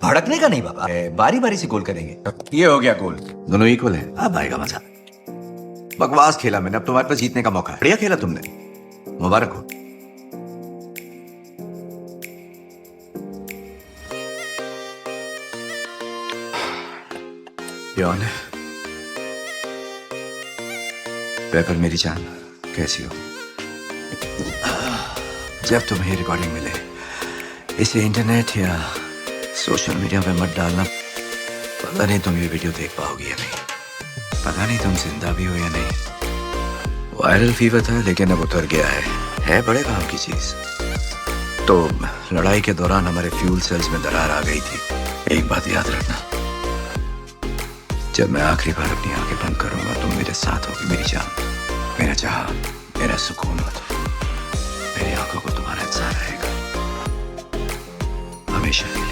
भड़कने का नहीं बाबा, बारी बारी से गोल करेंगे। ये हो गया गोल। दोनों इक्वल है, अब आएगा मजा। बकवास खेला मैंने, अब तुम्हारे पास जीतने का मौका है। बढ़िया खेला तुमने, मुबारक हो। यौन है पेपर मेरी जान, कैसी हो? जब तुम्हें रिकॉर्डिंग मिले, इसे इंटरनेट या सोशल मीडिया पे मत डालना। पता नहीं तुम ये वीडियो देख पाओगी या नहीं, पता नहीं तुम जिंदा भी हो या नहीं। वायरल फीवर था लेकिन अब उतर गया है बड़े काम की चीज। तो लड़ाई के दौरान हमारे फ्यूल सेल्स में दरार आ गई थी। एक बात याद रखना, जब मैं आखिरी बार अपनी आंखें बंद करूंगा तुम मेरे साथ होगी मेरी जान, मेरा जहां, मेरा सुकून हो तुम। मेरी आंखों को तुम्हारा इंतजार रहेगा हमेशा के लिए।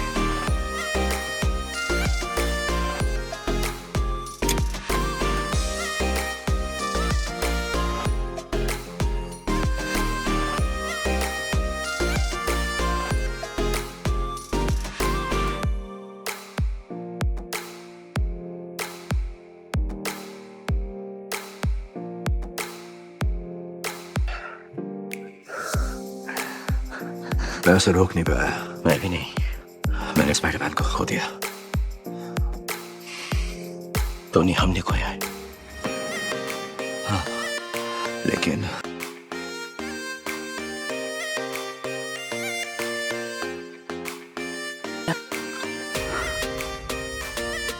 मैं उसे रोक नहीं पाया। मैं भी नहीं, मैंने स्पाइडरमैन को खो दिया। तो नहीं हमने खोया है। हाँ, लेकिन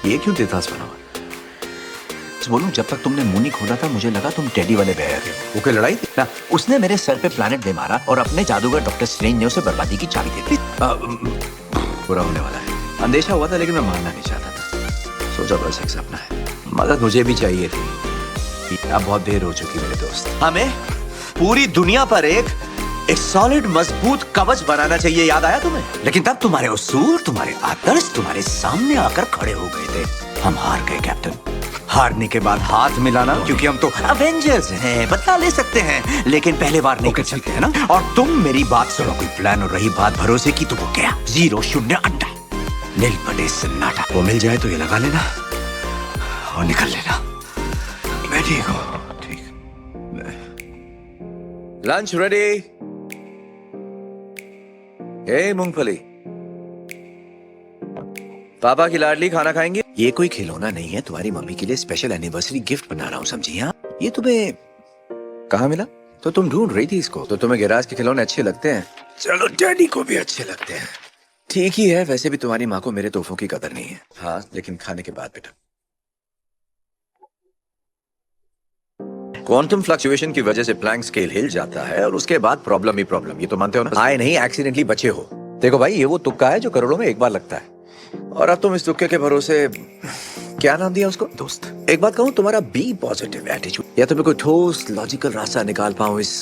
ये क्यों देतास बना हुआ? बोलूं, जब तक तुमने मुंह नहीं खोला था मुझे लगा तुम टेडी वाले बह गए। वो क्या लड़ाई थी ना? उसने मेरे सर पे प्लैनेट दे मारा और अपने जादूगर डॉक्टर स्ट्रेंज ने उसे बर्बादी की चाबी दे दी। बुरा होने वाला है, अंदेशा हुआ था लेकिन मैं मानना नहीं चाहता था। सोचा बस एक सपना है, मदद मुझे भी चाहिए थी। अब बहुत देर हो चुकी मेरे दोस्त। हमें पूरी दुनिया पर एक सॉलिड मजबूत कवच बनाना चाहिए, याद आया तुम्हें? लेकिन तब तुम्हारे उसूल, तुम्हारे आदर्श तुम्हारे सामने आकर खड़े हो गए थे। हम हार गए कैप्टन। हारने के बाद हाथ मिलाना, क्योंकि हम तो अवेंजर्स हैं, बदला ले सकते हैं, लेकिन पहले बार नहीं कर सकते हैं ना। और तुम मेरी बात सुनो, कोई प्लान और रही बात भरोसे की तो वो क्या? 0 0 अंडा, नील पटे सन्नाटा। वो मिल जाए तो ये लगा लेना और निकल लेना। मैं ठीक हूँ, ठीक। Lunch ready? हे मूंगफली, पापा की लाडली, खाना खाएंगे? ये कोई खिलौना नहीं है, तुम्हारी मम्मी के लिए स्पेशल एनिवर्सरी गिफ्ट बना रहा हूँ, समझी? हाँ, ये तुम्हें कहाँ मिला? तो तुम ढूंढ रही थी इसको। तो तुम्हें गैराज के खिलौने अच्छे लगते हैं? चलो डैडी को भी अच्छे लगते हैं। ठीक ही है, वैसे भी तुम्हारी माँ को मेरे तोहफों की कदर नहीं है। हाँ, लेकिन खाने के बाद बेटा। क्वांटम फ्लक्चुएशन की वजह से प्लैंक स्केल हिल जाता है और उसके बाद प्रॉब्लम ही प्रॉब्लम। ये तो मानते हो ना? आए नहीं, एक्सीडेंटली बचे हो। देखो भाई, ये वो तुक्का है जो करोड़ों में एक बार लगता है, और अब तुम इस तुक्के के भरोसे, क्या नाम दिया उसको? दोस्त। एक बात कहूं, तुम्हारा बी पॉजिटिव एटीट्यूड, या तुम्हें कोई ठोस लॉजिकल रास्ता निकाल पाऊं इस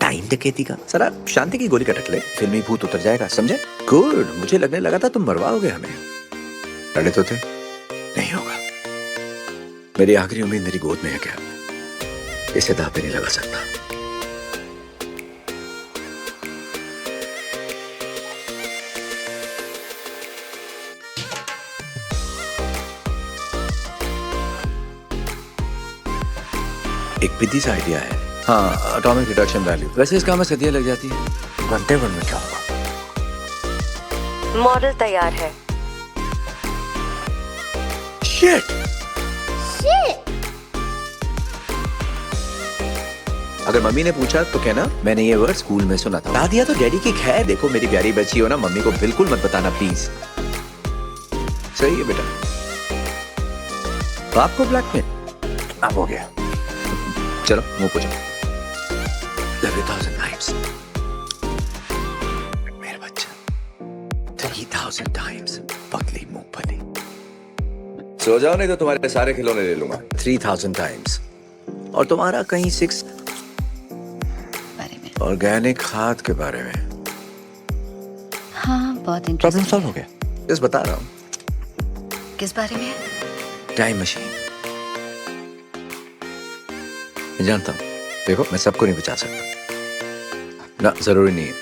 टाइम डकैती का। सरा शांति की गोली कटक ले, फिल्मी भूत उतर जाएगा, समझे? गुड, मुझे लगने लगा था तुम मरवाओगे हमें। लड़े तो थे, नहीं होगा। मेरी आखिरी उम्मीद मेरी गोद में है क्या? इसे दांव पे नहीं लगा सकता। एक विधि सा आइडिया है। हाँ, एटॉमिक रिडक्शन वैल्यू। वैसे इसका हमें सदियां लग जाती है, घंटे भर में क्या होगा? मॉडल तैयार है। शिट! अगर मम्मी ने पूछा तो कहना मैंने ये वर्ड स्कूल में सुना था। बता दिया तो डैडी की खैर। देखो मेरी प्यारी बच्ची हो ना, मम्मी को बिल्कुल मत बताना प्लीज। सही है बेटा। बाप को ब्लैक में अब हो गया। चलो मुंह पूछो। Love you 1000 times, मेरा बच्चा। 3000 times, पतली मूंगफली। सो जाओ नहीं तो तुम्हारे सारे खिलौने ले लूंगा। 3000 times, और तुम्हारा कहीं 6 ऑर्गेनिक खाद के बारे में। हाँ, बहुत प्रॉब्लम इंटरेस्टिंग। सॉल्व हो गया। बस बता रहा हूँ। किस बारे में? Time machine. मैं जानता हूँ, देखो मैं सबको नहीं बचा सकता ना, जरूरी नहीं है।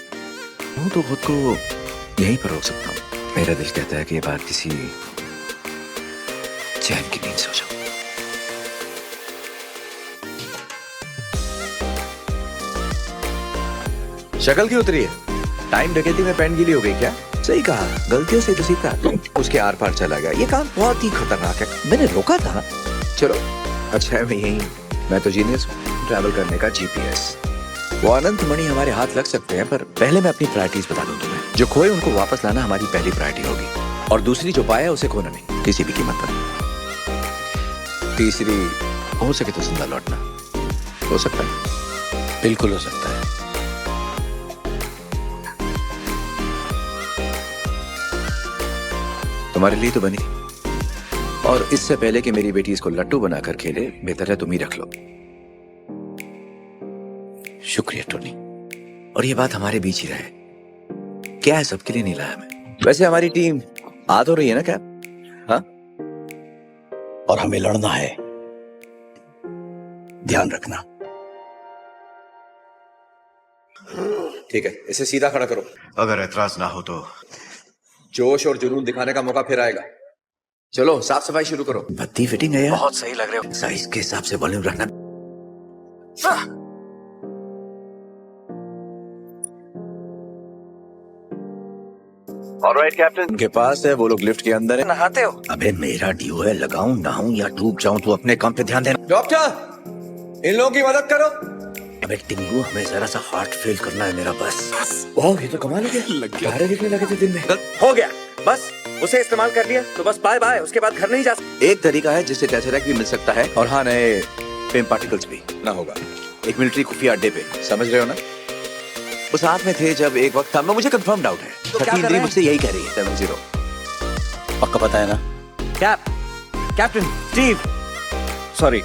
हूँ तो खुद को यहीं पर रोक सकता हूँ। मेरा दिल कहता है कि ये बात किसी चैन की नींद सो जाओ। शक्ल क्यों उतरी है? टाइम डकैती में पैंट गीली हो गई क्या? सही कहा, गलतियों से तो सीखा। उसके आर पार चला गया। ये काम बहुत ही खतरनाक है। मैंने रोका था। चलो अच्छा है मैं तो जीनियस हूँ। ट्रैवल करने का जीपीएस। वो अनंत मणि हमारे हाथ लग सकते हैं, पर पहले मैं अपनी प्रायोरिटीज बता दूं तुम्हें। जो खोए उनको वापस लाना हमारी पहली प्रायोरिटी होगी, और दूसरी जो पाया उसे खोना नहीं, किसी भी कीमत पर। तीसरी हो सके तो जिंदा लौटना। हो सकता है? बिल्कुल हो सकता है। तुम्हारे लिए तो बनी, और इससे पहले कि मेरी बेटी इसको लट्टू बनाकर खेले, बेहतर है तुम ही रख लो। शुक्रिया टोनी। और ये बात हमारे बीच ही रहे। क्या है, सबके लिए नहीं लाया मैं। वैसे हमारी टीम आ तो रही है ना क्या? हाँ, और हमें लड़ना है, ध्यान रखना। ठीक है, इसे सीधा खड़ा करो। अगर एतराज ना हो तो। जोश और जुनून दिखाने का मौका फिर आएगा। चलो साफ सफाई शुरू करो। भत्ती फिटिंग है यार। बहुत सही लग रहे हो। साइज के हिसाब से वॉल्यूम रखना। Alright captain. उनके पास है, वो लोग लिफ्ट के अंदर है। नहाते हो? अबे मेरा ड्यू है, लगाऊं नहाऊं या डूब जाऊं, तू अपने काम पे ध्यान देना। डॉक्टर, इन लोगों की मदद करो। अबे टिंगू, हमें जरा सा हार्ट फेल करना है मेरा, बस। वाह, ये तो कमाल हो गया। तारे दिखने लगे थे दिन में। हो गया, बस उसे इस्तेमाल कर लिया तो बस बाय बाय। उसके बाद घर नहीं जा सकते। एक तरीका है जिससे टेसरैक्ट भी मिल सकता है, और हाँ, नए फेम पार्टिकल्स भी ना होगा। एक मिलिट्री खुफिया अड्डे पे, समझ रहे हो ना? वो साथ में थे जब एक वक्त था। मैं मुझे कंफर्म डाउट है। तो क्या कर 13 रहे हैं? मुझसे यही कह रही है। 70। पक्का पता है ना? कैप्टन स्टीव, सॉरी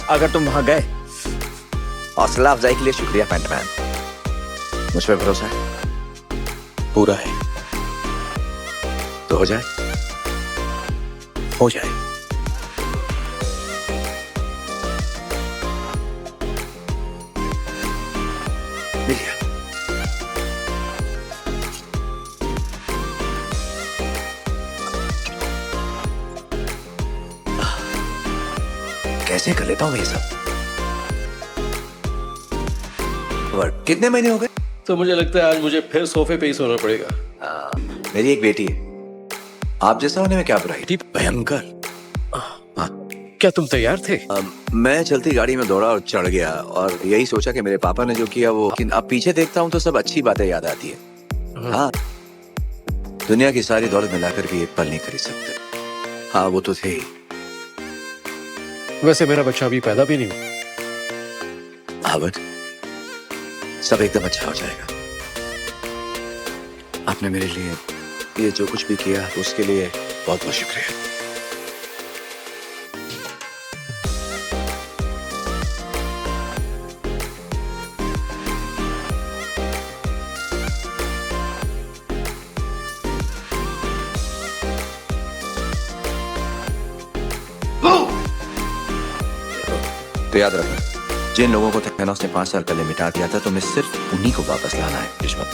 अगर तुम वहां गए। हौसला अफजाई के लिए शुक्रिया पैंटमैन। मुझ पे भरोसा है? पूरा है। तो हो जाए। हो जाए। मिल गया। कैसे कर लेता हूँ ये सब? कितने महीने हो गए? तो मुझे लगता है आज मुझे फिर सोफे पे ही सोना पड़ेगा। मेरी एक बेटी है। आप जैसा होने में क्या बुराई? भयंकर। क्या तुम तैयार थे? मैं चलती गाड़ी में दौड़ा और चढ़ गया, और यही सोचा कि मेरे पापा ने जो किया वो। लेकिन अब पीछे देखता हूँ तो सब अच्छी बातें याद आती है। हाँ, दुनिया की सारी दौलत मिलाकर भी एक पल नहीं खरीद सकते। हाँ, वो तो थे ही। वैसे मेरा बच्चा अभी पैदा भी नहीं हुआ। हावर्ड, सब एकदम अच्छा हो जाएगा। आपने मेरे लिए ये जो कुछ भी किया उसके लिए बहुत बहुत शुक्रिया। तो याद रखना, जिन लोगों को थैनोस ने 5 साल पहले मिटा दिया था, तुम्हें सिर्फ उन्हीं को वापस लाना है। रिश्वत।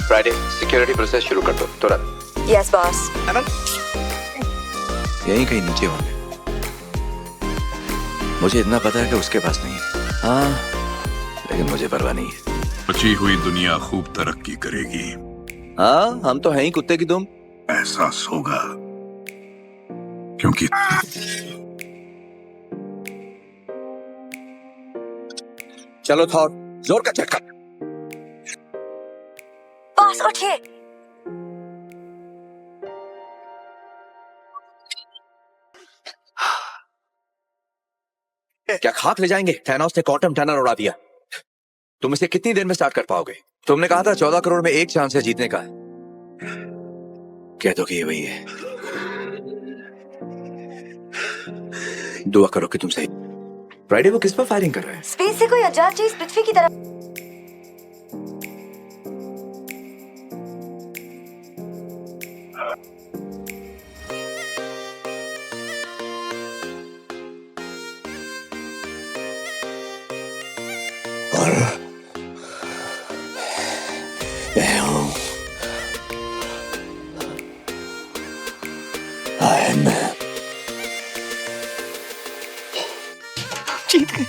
फ्राइडे, सिक्योरिटी प्रोसेस शुरू कर दो तुरंत। Yes boss. यहीं कहीं नीचे होंगे। मुझे इतना पता है कि उसके पास नहीं है। हाँ, लेकिन मुझे परवाह नहीं है। बची हुई दुनिया खूब तरक्की करेगी। हाँ, हम तो हैं ही कुत्ते की दुम। एहसास होगा, क्योंकि चलो थॉर, जोर का झटका। बॉस उठिए। क्या खाक ले जाएंगे? थैनोस ने क्वांटम टनल उड़ा दिया। तुम इसे कितनी देर में स्टार्ट कर पाओगे? तुमने कहा था 14 करोड़ में एक चांस है जीतने का। कह दो कि ये वही है। दुआ करो कि तुम सही। फ्राइडे, वो किस पर फायरिंग कर रहा है? स्पेस से कोई अजाब चीज पृथ्वी की तरफ। और जीत गए।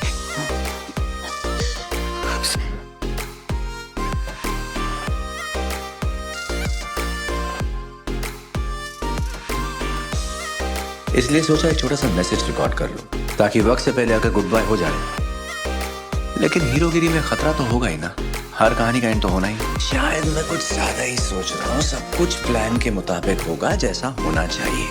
इसलिए सोचा एक छोटा सा मैसेज रिकॉर्ड कर लूं ताकि वक्त से पहले आकर गुड बाय हो जाए। लेकिन हीरोगिरी में खतरा तो होगा ही ना, हर कहानी का एंड तो होना ही। शायद मैं कुछ ज्यादा ही सोच रहा हूँ, सब कुछ प्लान के मुताबिक होगा जैसा होना चाहिए।